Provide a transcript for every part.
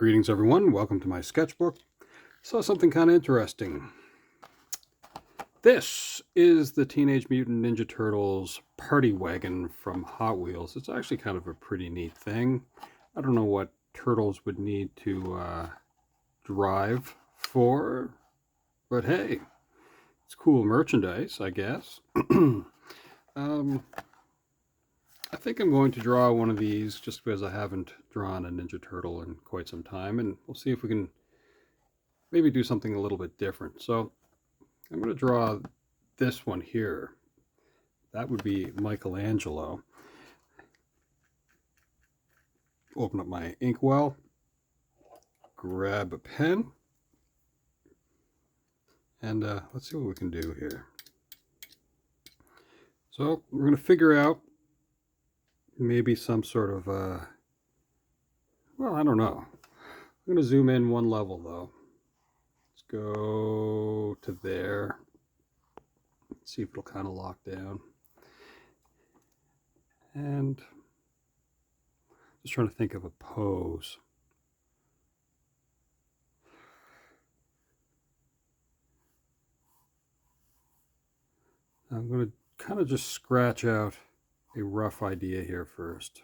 Greetings everyone, welcome to my sketchbook. Saw something kind of interesting. This is the Teenage Mutant Ninja Turtles party wagon from Hot Wheels. It's actually kind of a pretty neat thing. I don't know what turtles would need to drive for, but hey, it's cool merchandise, I guess. I think I'm going to draw one of these just because I haven't drawn a Ninja Turtle in quite some time, and we'll see if we can maybe do something a little bit different. So I'm going to draw this one here. That would be Michelangelo. Open up my inkwell, grab a pen, and let's see what we can do here. So we're going to figure out maybe some sort of, well, I don't know. I'm going to zoom in one level though. Let's go to there. See if it'll kind of lock down. And just trying to think of a pose. I'm going to kind of just scratch out a rough idea here first.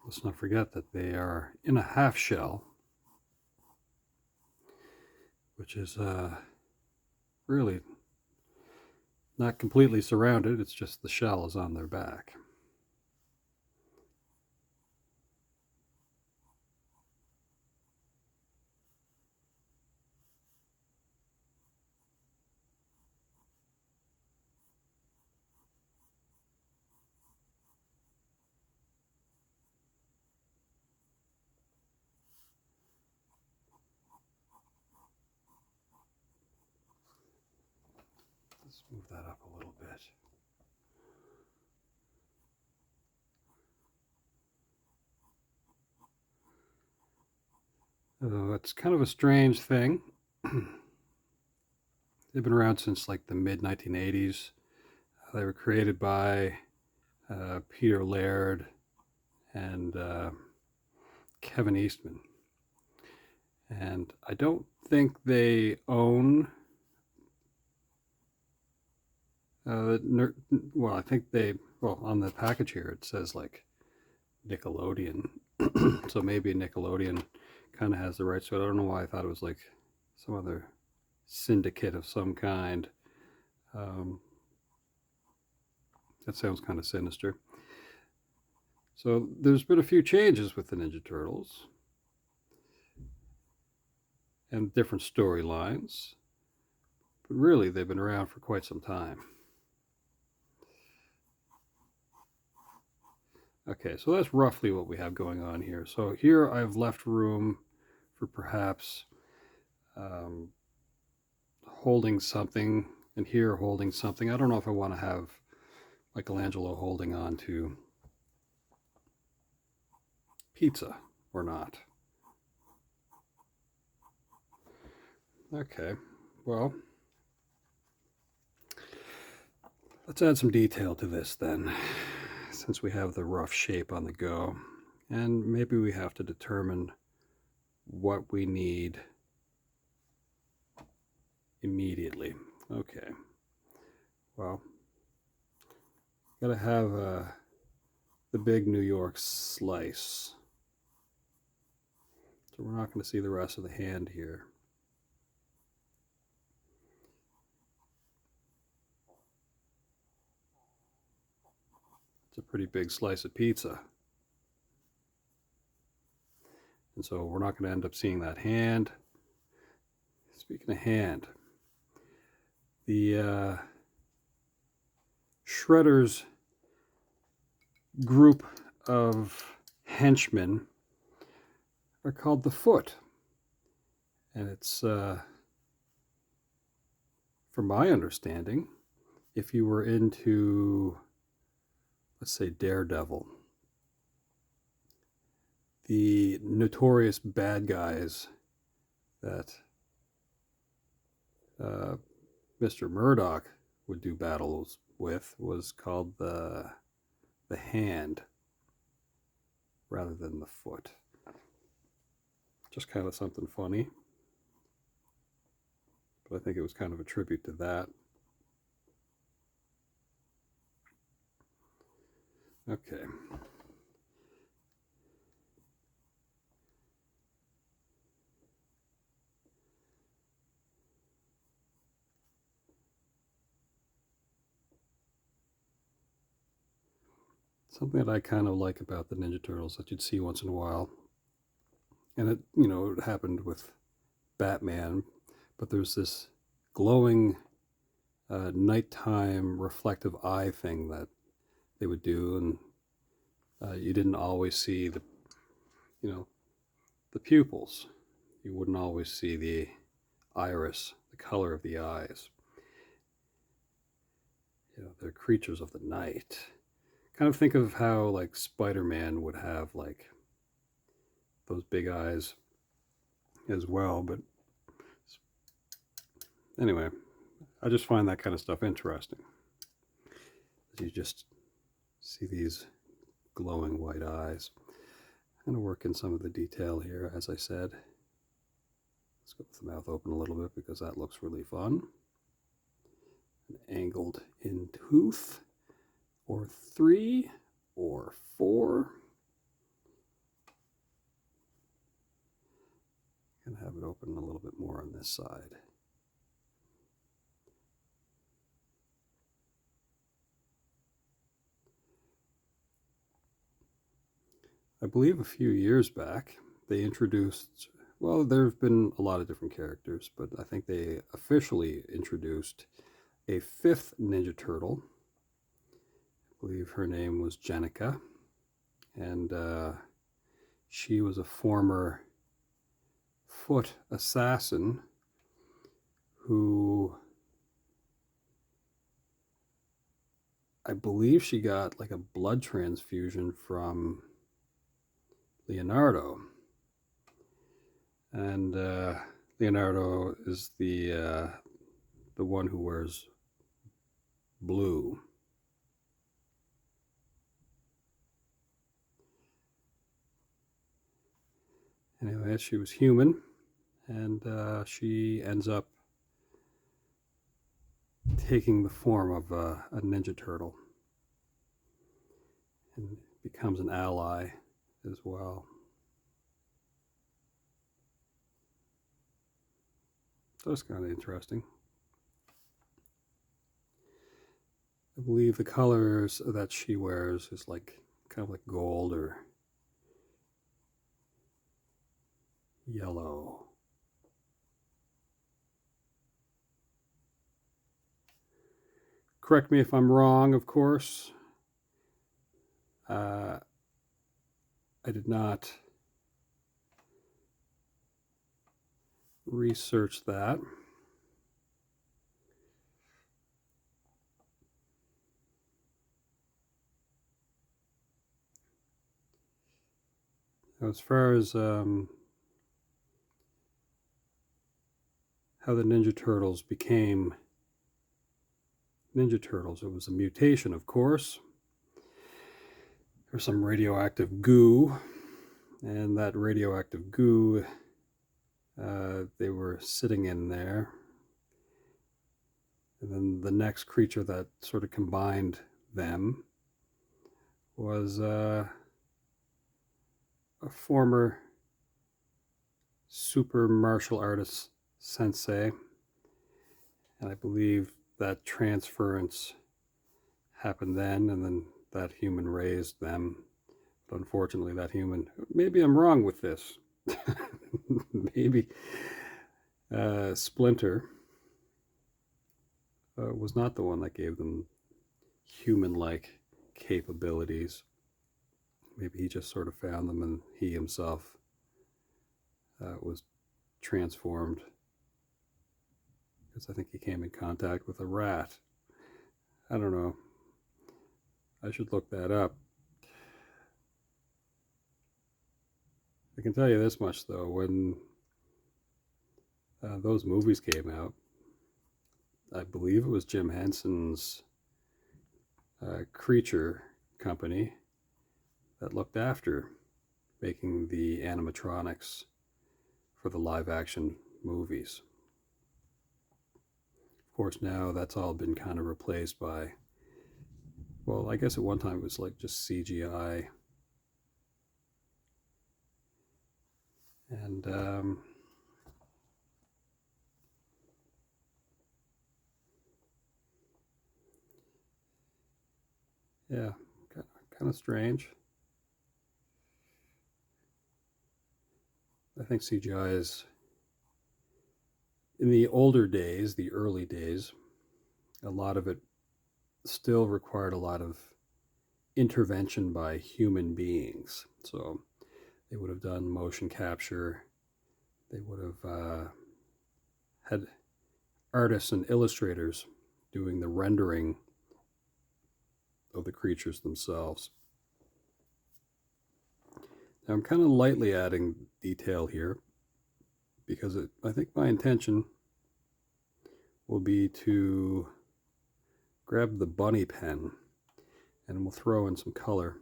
Let's not forget that they are in a half shell, which is really not completely surrounded, it's just the shell is on their back. Let's move that up a little bit. It's kind of a strange thing. They've been around since like the mid 1980s. They were created by Peter Laird and Kevin Eastman. And I don't think they own well, I think they, well, on the package here it says like Nickelodeon. So maybe Nickelodeon kind of has the rights to it. I don't know why I thought it was like some other syndicate of some kind. That sounds kind of sinister. So there's been a few changes with the Ninja Turtles and different storylines, but really they've been around for quite some time. Okay, so that's roughly what we have going on here. So here I've left room for perhaps holding something, and here holding something. I don't know if I want to have Michelangelo holding on to Pzza or not. Okay, well, let's add some detail to this then, since we have the rough shape on the go. And maybe we have to determine what we need immediately. Okay, well, gotta have the big New York slice. So we're not going to see the rest of the hand here. It's a pretty big slice of pizza. And so we're not going to end up seeing that hand. Speaking of hand, the Shredder's group of henchmen are called the Foot. And it's, from my understanding, if you were into, let's say, Daredevil, the notorious bad guys that Mr. Murdoch would do battles with was called the hand rather than the foot. Just kind of something funny. But I think it was kind of a tribute to that. Okay. Something that I kind of like about the Ninja Turtles that you'd see once in a while, and it, you know, it happened with Batman, but there's this glowing nighttime reflective eye thing that they would do, and you didn't always see the, you know, the pupils. You wouldn't always see the iris, the color of the eyes. You know, they're creatures of the night. Kind of think of how like Spider-Man would have like those big eyes as well. But anyway, I just find that kind of stuff interesting. You just see these glowing white eyes. I'm going to work in some of the detail here, as I said. Let's go with the mouth open a little bit because that looks really fun. An angled in tooth, or 3, or 4. I'm going to have it open a little bit more on this side. I believe a few years back they introduced, well, there have been a lot of different characters, but I think they officially introduced a 5th Ninja Turtle. I believe her name was Jenica, and she was a former foot assassin who, I believe she got like a blood transfusion from Leonardo, and Leonardo is the one who wears blue. Anyway, she was human, and she ends up taking the form of a Ninja Turtle and becomes an ally as well. So it's kind of interesting. I believe the colors that she wears is like kind of like gold or yellow. Correct me if I'm wrong, of course. I did not research that. As far as how the Ninja Turtles became Ninja Turtles, it was a mutation, of course. There's some radioactive goo, and that radioactive goo, they were sitting in there. And then the next creature that sort of combined them was a former super martial artist sensei, and I believe that transference happened then, and then that human raised them. But unfortunately, that human, maybe I'm wrong with this, maybe Splinter was not the one that gave them human-like capabilities. Maybe he just sort of found them, and he himself was transformed, because I think he came in contact with a rat. I don't know. I should look that up. I can tell you this much, though. When those movies came out, I believe it was Jim Henson's Creature company that looked after making the animatronics for the live action movies. Of course, now that's all been kind of replaced by, well, I guess at one time it was like just CGI. And yeah, kind of strange. I think CGI is, in the older days, the early days, a lot of it still required a lot of intervention by human beings. So they would have done motion capture, they would have had artists and illustrators doing the rendering of the creatures themselves. Now I'm kind of lightly adding detail here because I think my intention will be to grab the bunny pen and we'll throw in some color,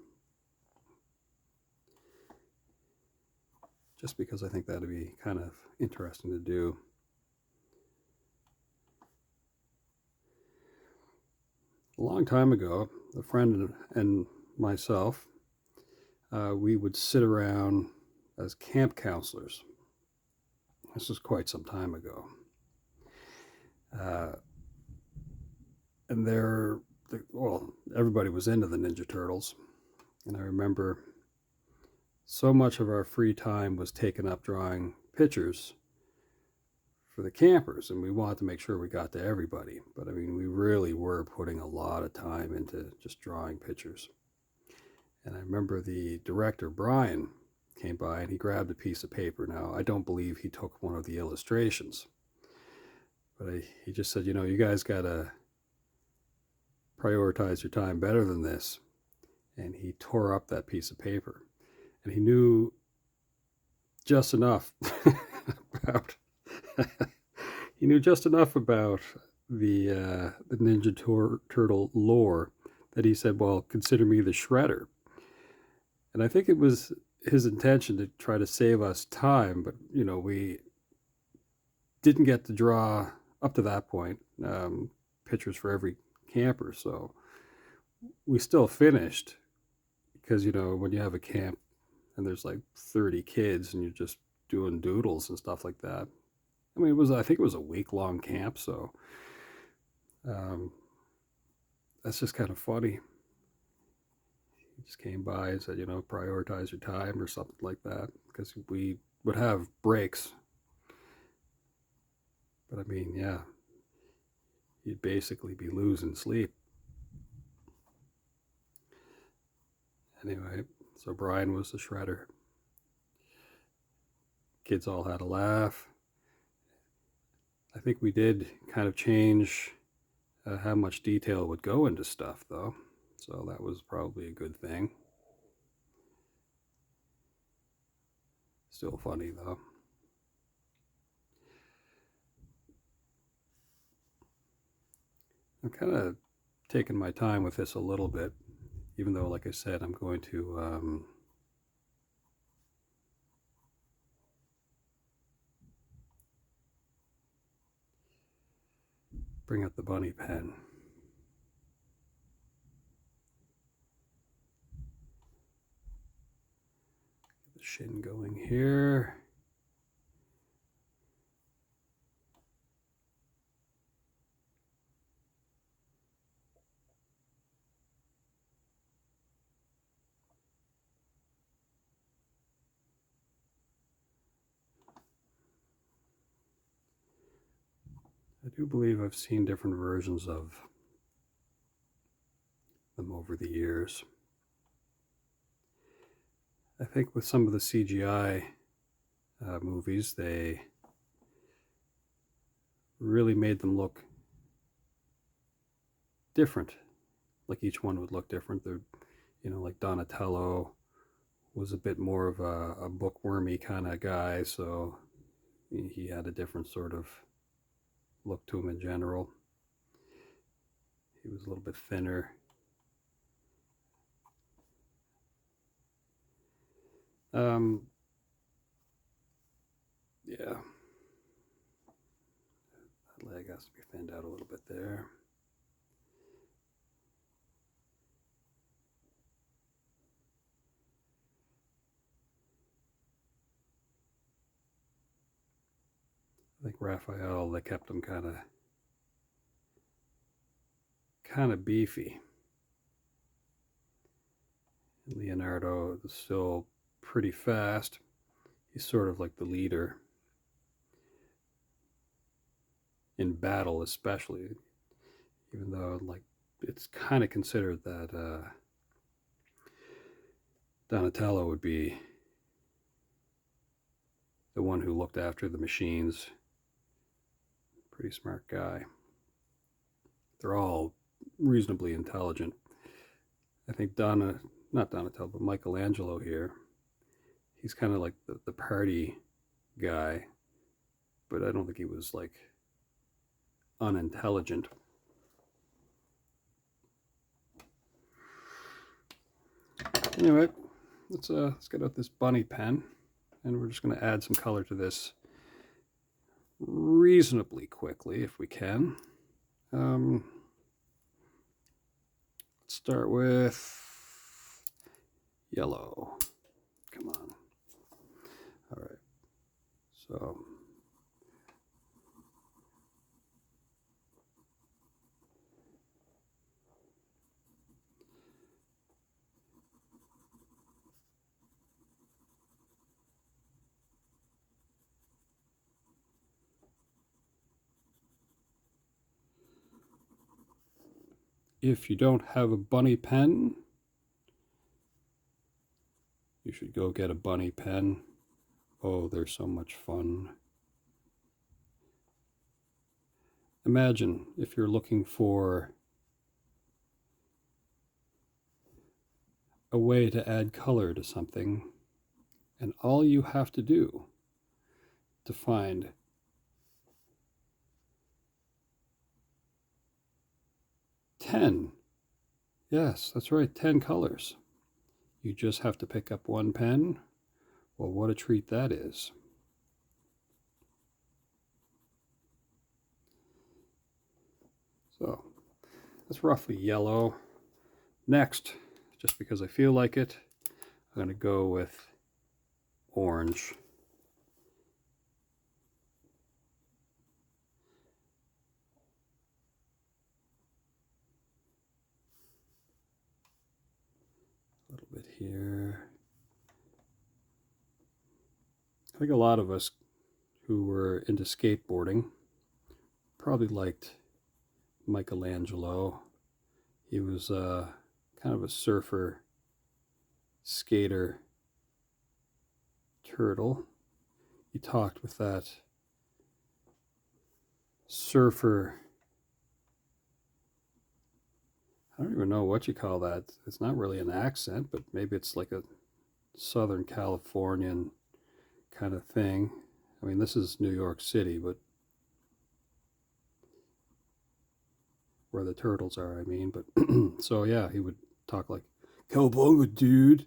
just because I think that'd be kind of interesting to do. A long time ago, a friend and myself, we would sit around as camp counselors. This was quite some time ago. And well, everybody was into the Ninja Turtles. And I remember so much of our free time was taken up drawing pictures for the campers, and we wanted to make sure we got to everybody. But I mean, we really were putting a lot of time into just drawing pictures. And I remember the director, Brian, came by and he grabbed a piece of paper. Now, I don't believe he took one of the illustrations, but he just said, you guys got to prioritize your time better than this. And he tore up that piece of paper. And he knew just enough about he knew just enough about the Ninja Turtle lore that he said, well, consider me the Shredder. And I think it was his intention to try to save us time, but we didn't get to draw up to that point pictures for every camper, so we still finished, because when you have a camp and there's like 30 kids and you're just doing doodles and stuff like that. I mean, I think it was a week-long camp, so that's just kind of funny. He just came by and said, prioritize your time or something like that, because we would have breaks. But I mean, yeah, you'd basically be losing sleep. Anyway, so Brian was the Shredder. Kids all had a laugh. I think we did kind of change how much detail would go into stuff, though. So that was probably a good thing. Still funny, though. I'm kind of taking my time with this a little bit, even though, like I said, I'm going to bring up the bunny pen. Get the shin going here. I do believe I've seen different versions of them over the years. I think with some of the CGI movies, they really made them look different like each one would look different. They're, like Donatello was a bit more of a bookwormy kind of guy, so he had a different sort of look to him in general. He was a little bit thinner. Yeah, that leg has to be thinned out a little bit there. I think Raphael, they kept him kind of beefy. And Leonardo is still pretty fast. He's sort of like the leader in battle, especially, even though like it's kind of considered that Donatello would be the one who looked after the machines. Pretty smart guy. They're all reasonably intelligent. I think not Donatello, but Michelangelo here, he's kind of like the party guy, but I don't think he was like unintelligent. Anyway, let's get out this bunny pen, and we're just going to add some color to this reasonably quickly if we can. Let's start with yellow. Come on. All right. So if you don't have a bunny pen, you should go get a bunny pen. Oh, they're so much fun. Imagine if you're looking for a way to add color to something, and all you have to do to find 10, yes, that's right, 10 colors. You just have to pick up one pen. Well, what a treat that is. So that's roughly yellow. Next, just because I feel like it, I'm going to go with orange. A little bit here. I think a lot of us who were into skateboarding probably liked Michelangelo. He was kind of a surfer, skater, turtle. He talked with that surfer, I don't even know what you call that. It's not really an accent, but maybe it's like a Southern Californian kind of thing. I mean, this is New York City, but where the turtles are, I mean. But so yeah, he would talk like, "Cowabunga, dude."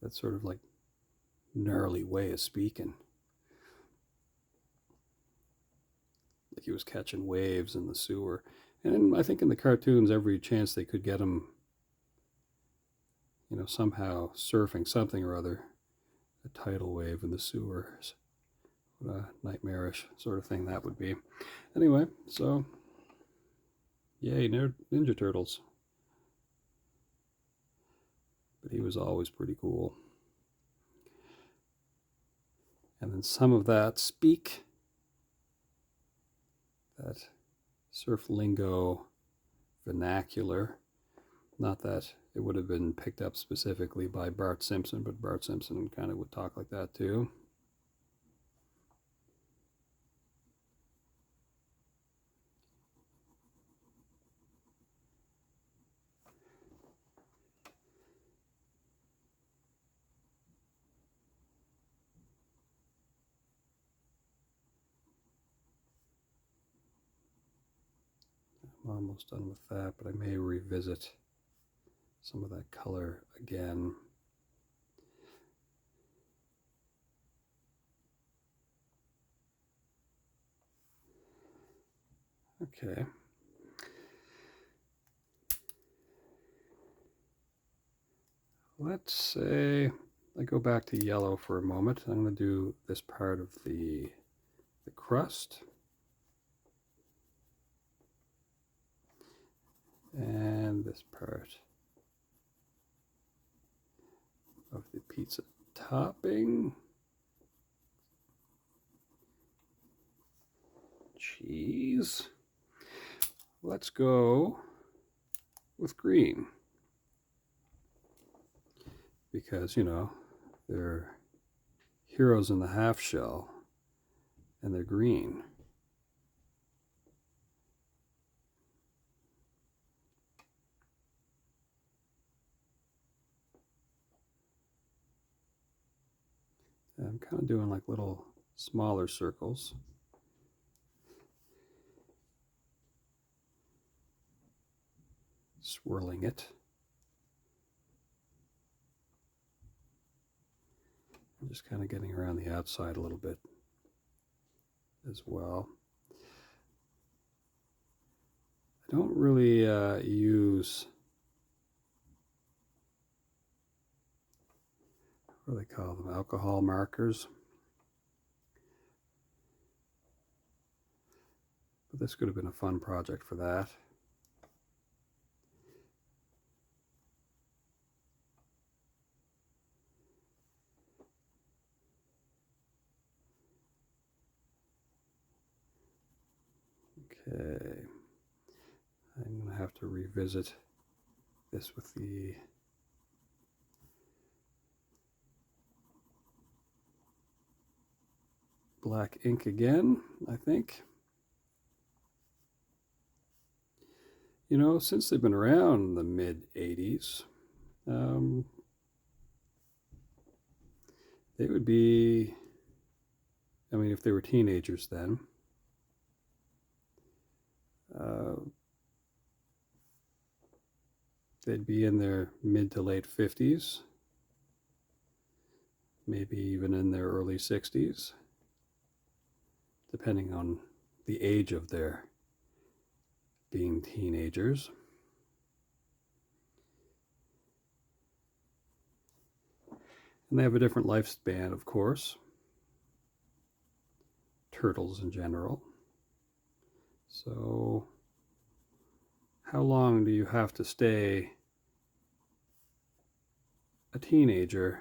That sort of like gnarly way of speaking. Like he was catching waves in the sewer. And I think in the cartoons, every chance they could get him, somehow surfing something or other, a tidal wave in the sewers. What a nightmarish sort of thing that would be. Anyway, so yay, Ninja Turtles. But he was always pretty cool. And then some of that speak, that surf lingo vernacular, not that it would have been picked up specifically by Bart Simpson, but Bart Simpson kind of would talk like that too. almost done with that, but I may revisit some of that color again. Okay. Let's say I go back to yellow for a moment. I'm going to do this part of the crust. And this part of the pizza topping. Cheese. Let's go with green. Because, you know, they're heroes in the half shell and they're green. I'm kind of doing like little smaller circles. Swirling it. I'm just kind of getting around the outside a little bit as well. I don't really use, what do they call them, alcohol markers. But this could have been a fun project for that. Okay, I'm going to have to revisit this with the black ink again, I think. You know, since they've been around the mid-80s, they would be, I mean, if they were teenagers then, they'd be in their mid to late 50s, maybe even in their early 60s, depending on the age of their being teenagers. And they have a different lifespan, of course. Turtles in general. So, how long do you have to stay a teenager?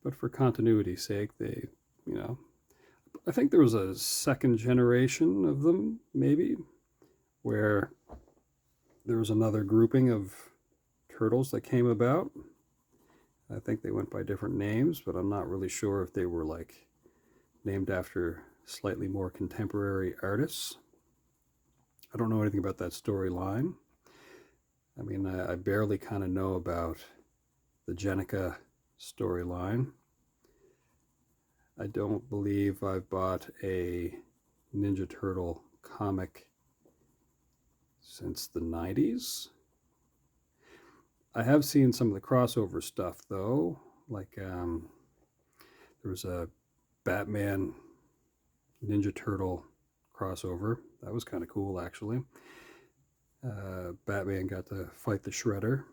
But for continuity's sake, they, you know, I think there was a second generation of them, maybe, where there was another grouping of turtles that came about. I think they went by different names, but I'm not really sure if they were like named after slightly more contemporary artists. I don't know anything about that storyline. I mean, I barely kind of know about the Jenica storyline. I don't believe I've bought a Ninja Turtle comic since the 90s. I have seen some of the crossover stuff though, like there was a Batman Ninja Turtle crossover. That was kind of cool, actually. Batman got to fight the Shredder.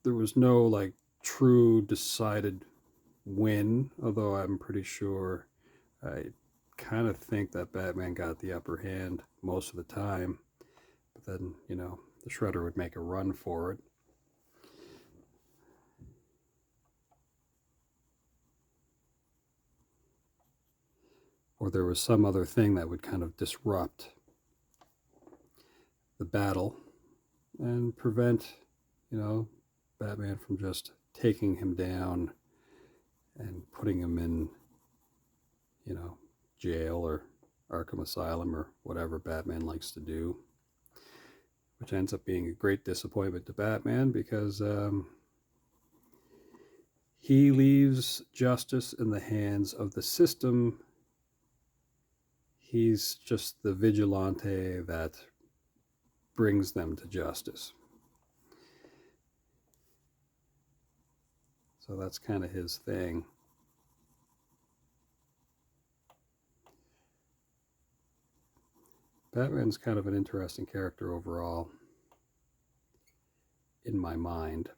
There was no like true decided win, although I'm pretty sure, I kind of think that Batman got the upper hand most of the time, but then, you know, the Shredder would make a run for it. Or there was some other thing that would kind of disrupt the battle and prevent, you know, Batman from just taking him down and putting him in, you know, jail or Arkham Asylum or whatever Batman likes to do, which ends up being a great disappointment to Batman because He leaves justice in the hands of the system. He's just the vigilante that brings them to justice. So that's kind of his thing. Batman's kind of an interesting character overall, in my mind.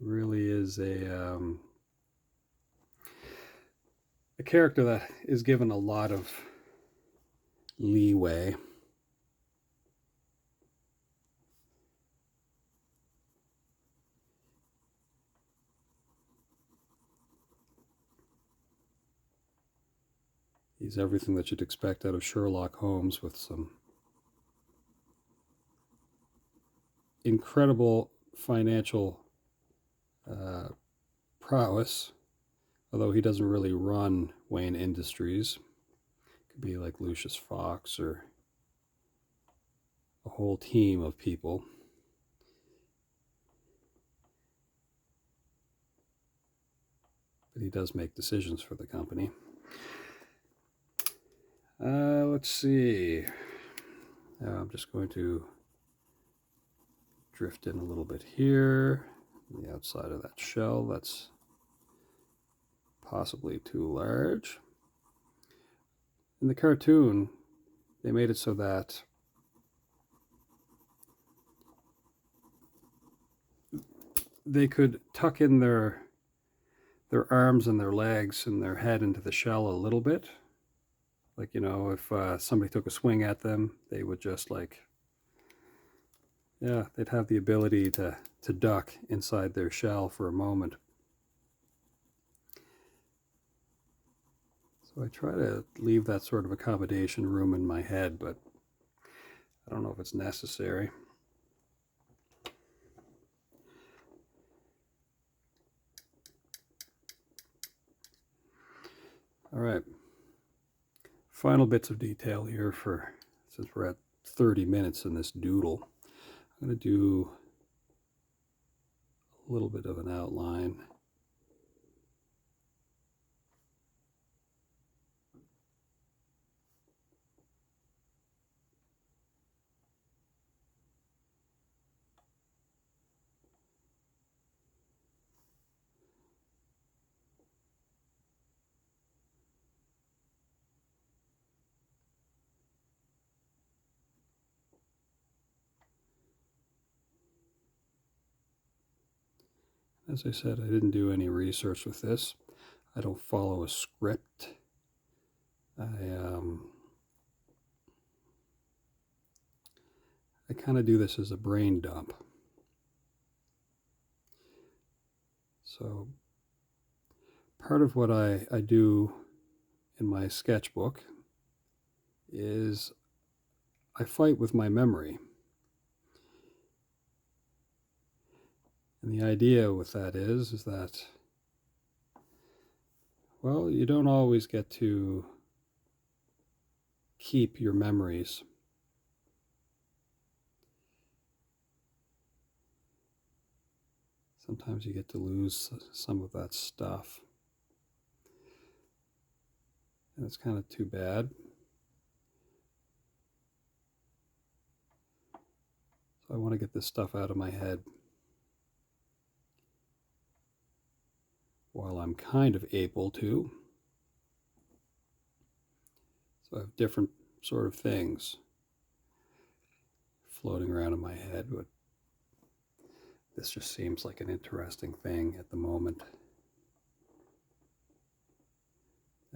He really is a character that is given a lot of leeway. He's everything that you'd expect out of Sherlock Holmes, with some incredible financial prowess, although he doesn't really run Wayne Industries. Could be like Lucius Fox or a whole team of people. But he does make decisions for the company. Let's see. I'm just going to drift in a little bit here. The outside of that shell, that's possibly too large. In the cartoon, they made it so that they could tuck in their arms and their legs and their head into the shell a little bit. Like, you know, if somebody took a swing at them, they would just like, yeah, they'd have the ability to duck inside their shell for a moment. So I try to leave that sort of accommodation room in my head, but I don't know if it's necessary. All right. Final bits of detail here since we're at 30 minutes in this doodle. I'm going to do a little bit of an outline. As I said, I didn't do any research with this. I don't follow a script. I kind of do this as a brain dump. So part of what I do in my sketchbook is I fight with my memory. And the idea with that is that, well, you don't always get to keep your memories. Sometimes you get to lose some of that stuff. And it's kind of too bad. So I want to get this stuff out of my head while I'm kind of able to. So I have different sort of things floating around in my head, but this just seems like an interesting thing at the moment.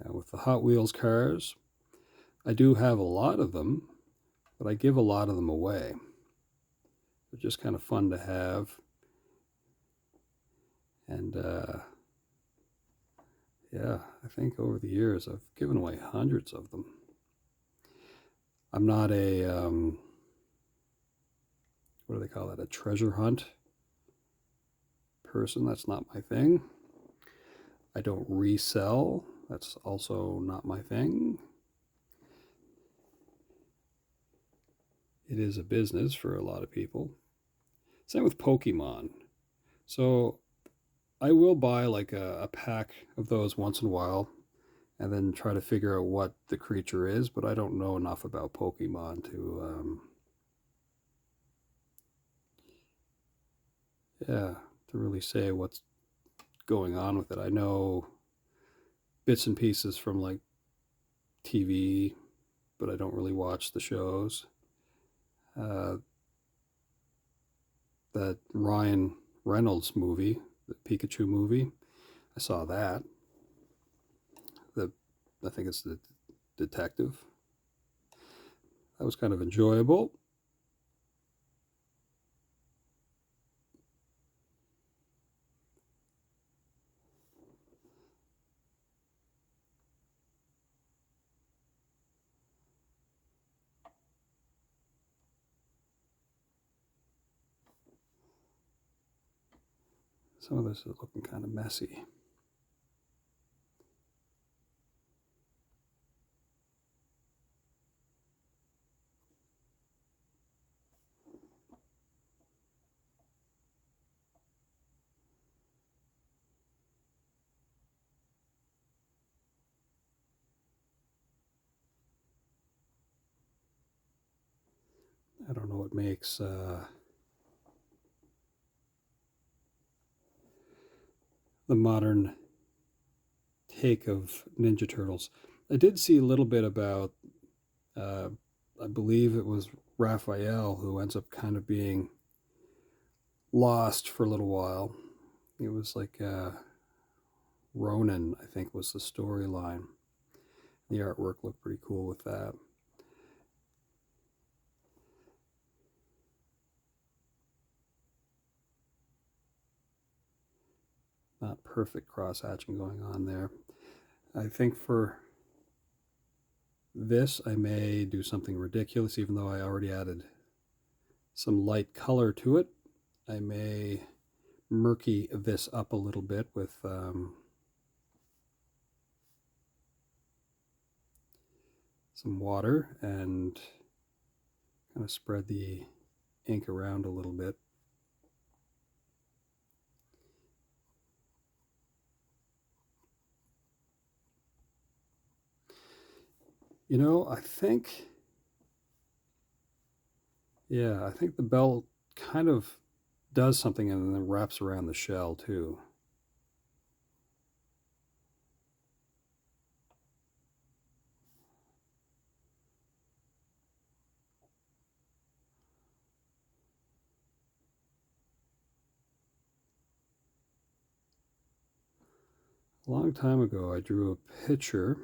Now with the Hot Wheels cars, I do have a lot of them, but I give a lot of them away. They're just kind of fun to have. And yeah, I think over the years I've given away hundreds of them. I'm not a, what do they call it, a treasure hunt person. That's not my thing. I don't resell. That's also not my thing. it is a business for a lot of people. Same with Pokemon. So I will buy like a pack of those once in a while and then try to figure out what the creature is, but I don't know enough about Pokemon to really say what's going on with it. I know bits and pieces from like TV, but I don't really watch the shows. Uh, that Ryan Reynolds movie, the Pikachu movie, I saw that. I think it's the detective. That was kind of enjoyable. Some of this is looking kind of messy. I don't know what makes the modern take of Ninja Turtles. I did see a little bit about, I believe it was Raphael who ends up kind of being lost for a little while. It was like Ronin, I think, was the storyline. The artwork looked pretty cool with that. Not perfect cross-hatching going on there. I think for this, I may do something ridiculous, even though I already added some light color to it. I may murky this up a little bit with some water and kind of spread the ink around a little bit. You know, I think the bell kind of does something and then wraps around the shell too. A long time ago, I drew a picture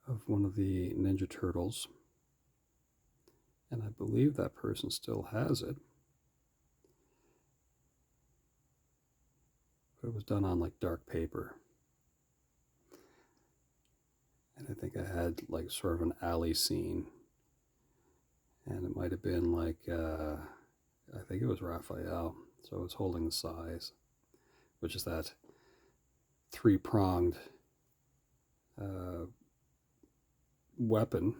of one of the Ninja Turtles, and I believe that person still has it. But it was done on like dark paper. And I think I had like sort of an alley scene. And it might have been like, I think it was Raphael. So it was holding the size, which is that three-pronged weapon.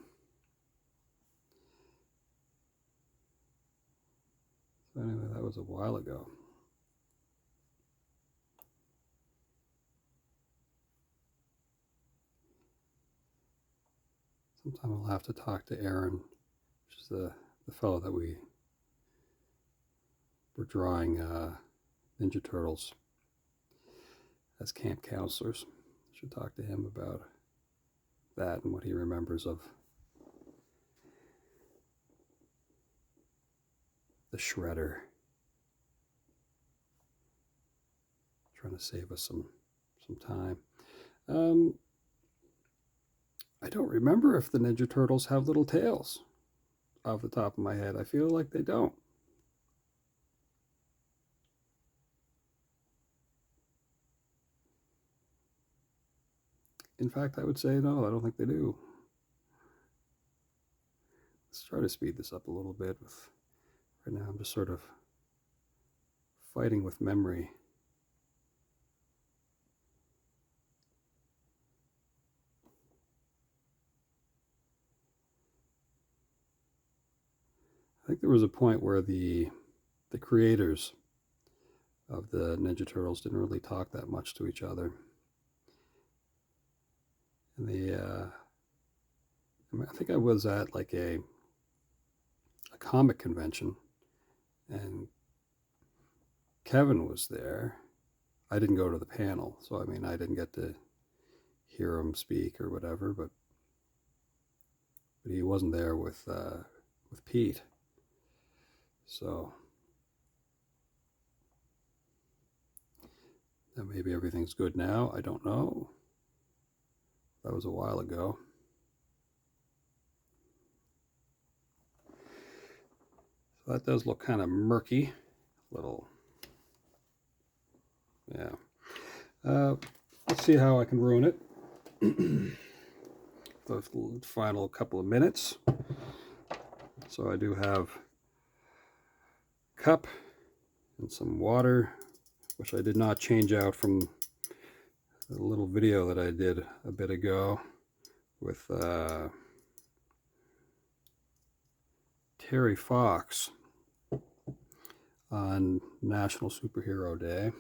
So anyway, that was a while ago. Sometime I'll have to talk to Aaron, which is the fellow that we were drawing Ninja Turtles as camp counselors. I should talk to him about that and what he remembers of the Shredder. Trying to save us some time. I don't remember if the Ninja Turtles have little tails off the top of my head. I feel like they don't. In fact, I would say no, I don't think they do. Let's try to speed this up a little bit. Right now I'm just sort of fighting with memory. I think there was a point where the creators of the Ninja Turtles didn't really talk that much to each other. And I think I was at like a comic convention, and Kevin was there. I didn't go to the panel, so I mean I didn't get to hear him speak or whatever, but he wasn't there with Pete. So now maybe everything's good now. I don't know. That was a while ago. So that does look kind of murky. Little, yeah. Let's see how I can ruin it. The final couple of minutes. So I do have a cup and some water, which I did not change out from the little video that I did a bit ago with Terry Fox on National Superhero Day.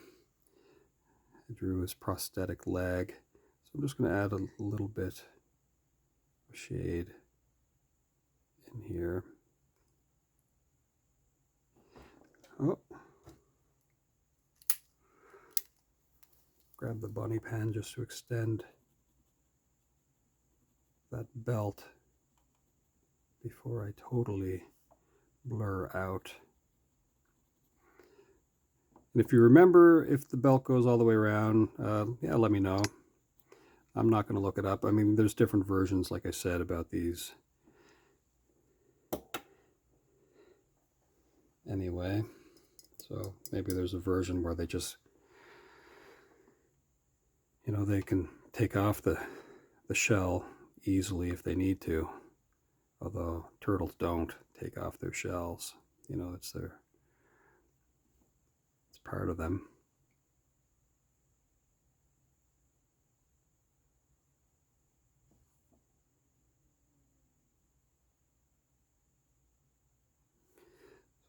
I drew his prosthetic leg. So I'm just going to add a little bit of shade in here. Oh. Grab the bunny pen just to extend that belt before I totally blur out. And if you remember, if the belt goes all the way around, yeah, let me know. I'm not going to look it up. I mean, there's different versions, like I said, about these. Anyway, so maybe there's a version where they just, you know, they can take off the shell easily if they need to. Although turtles don't take off their shells. You know, it's part of them.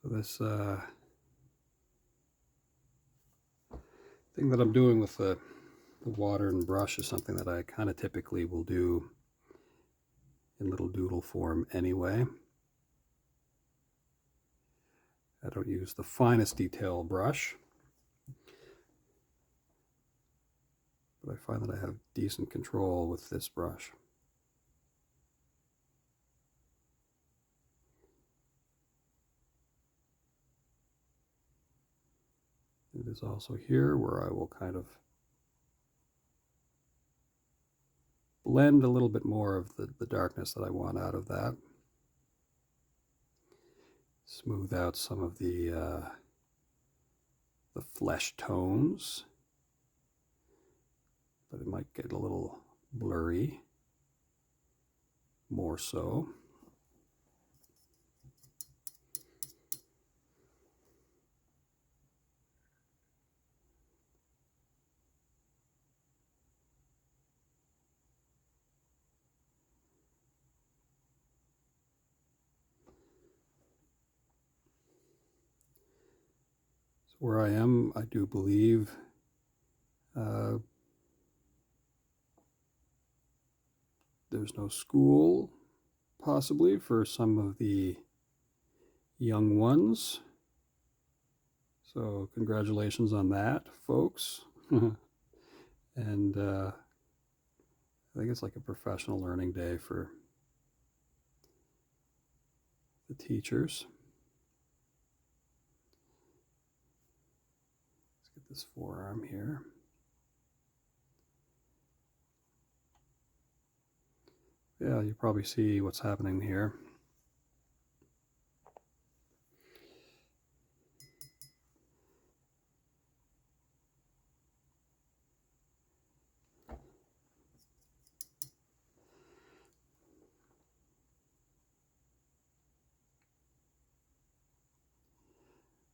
So this thing that I'm doing with the water and brush is something that I kind of typically will do in little doodle form anyway. I don't use the finest detail brush, but I find that I have decent control with this brush. It is also here where I will kind of blend a little bit more of the darkness that I want out of that. Smooth out some of the flesh tones, but it might get a little blurry, more so. Where I am, I do believe there's no school, possibly, for some of the young ones. So congratulations on that, folks. And I think it's like a professional learning day for the teachers. This forearm here. Yeah, you probably see what's happening here.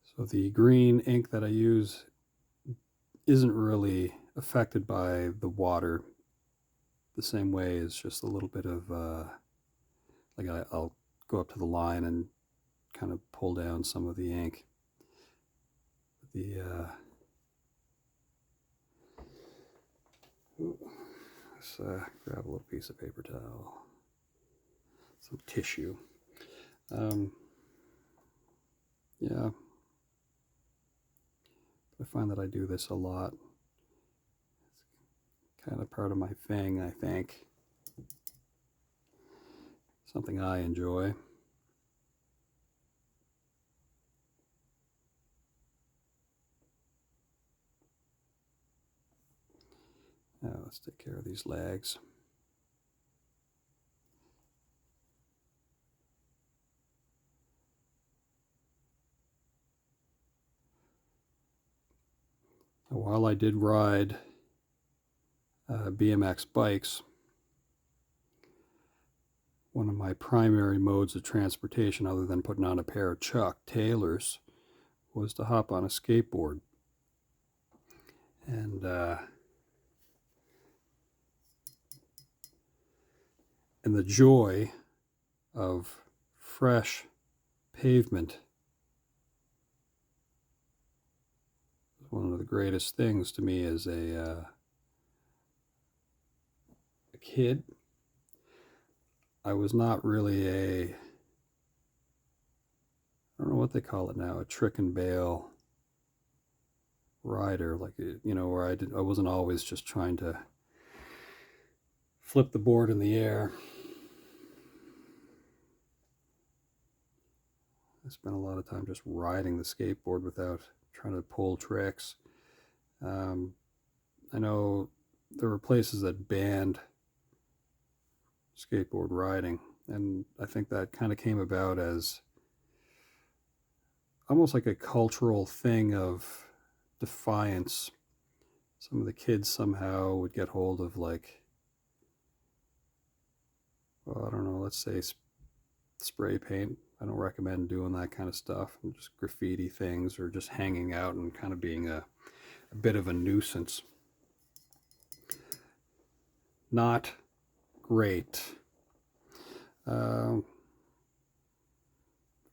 So the green ink that I use isn't really affected by the water the same way as just a little bit of, like I'll go up to the line and kind of pull down some of the ink. Let's grab a little piece of paper towel, some tissue. Yeah, I find that I do this a lot. It's kind of part of my thing, I think. Something I enjoy. Now let's take care of these legs. While I did ride BMX bikes, one of my primary modes of transportation, other than putting on a pair of Chuck Taylors, was to hop on a skateboard. And the joy of fresh pavement is one of the greatest things to me as a kid. I was not really I don't know what they call it now, a trick and bail rider, like, you know, where I wasn't always just trying to flip the board in the air. I spent a lot of time just riding the skateboard without trying to pull tricks. I know there were places that banned skateboard riding, and I think that kind of came about as almost like a cultural thing of defiance. Some of the kids somehow would get hold of, like, well, I don't know, let's say spray paint. I don't recommend doing that kind of stuff, and just graffiti things, or just hanging out and kind of being a bit of a nuisance. Not great.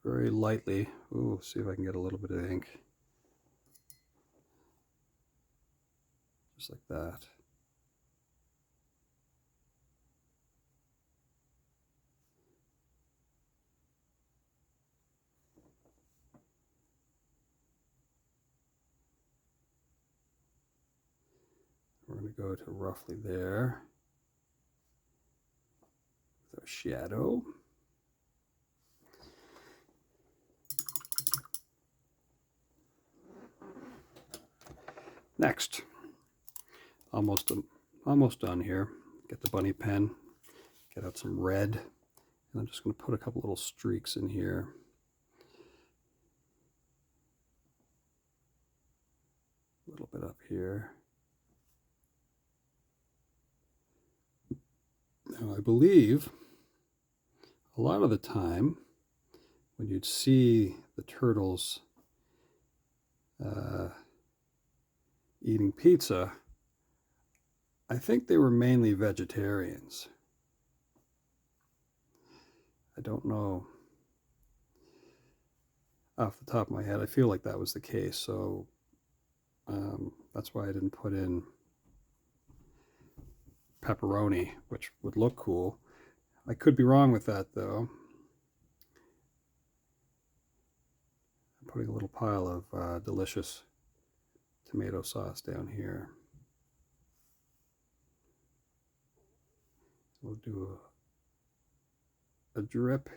Very lightly. Ooh, see if I can get a little bit of ink. Just like that. We're going to go to roughly there with our shadow. Next, almost done here. Get the bunny pen, get out some red, and I'm just going to put a couple little streaks in here. A little bit up here. Now, I believe a lot of the time when you'd see the turtles eating pizza, I think they were mainly vegetarians. I don't know off the top of my head. I feel like that was the case, so that's why I didn't put in pepperoni, which would look cool. I could be wrong with that, though. I'm putting a little pile of delicious tomato sauce down here. We'll do a drip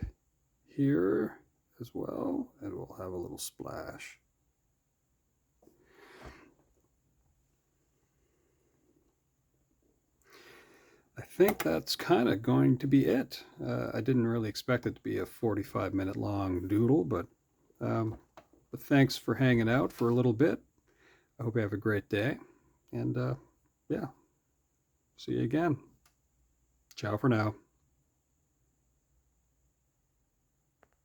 here as well, and we'll have a little splash. I think that's kind of going to be it. I didn't really expect it to be a 45-minute long doodle, but thanks for hanging out for a little bit. I hope you have a great day, and yeah, see you again. Ciao for now.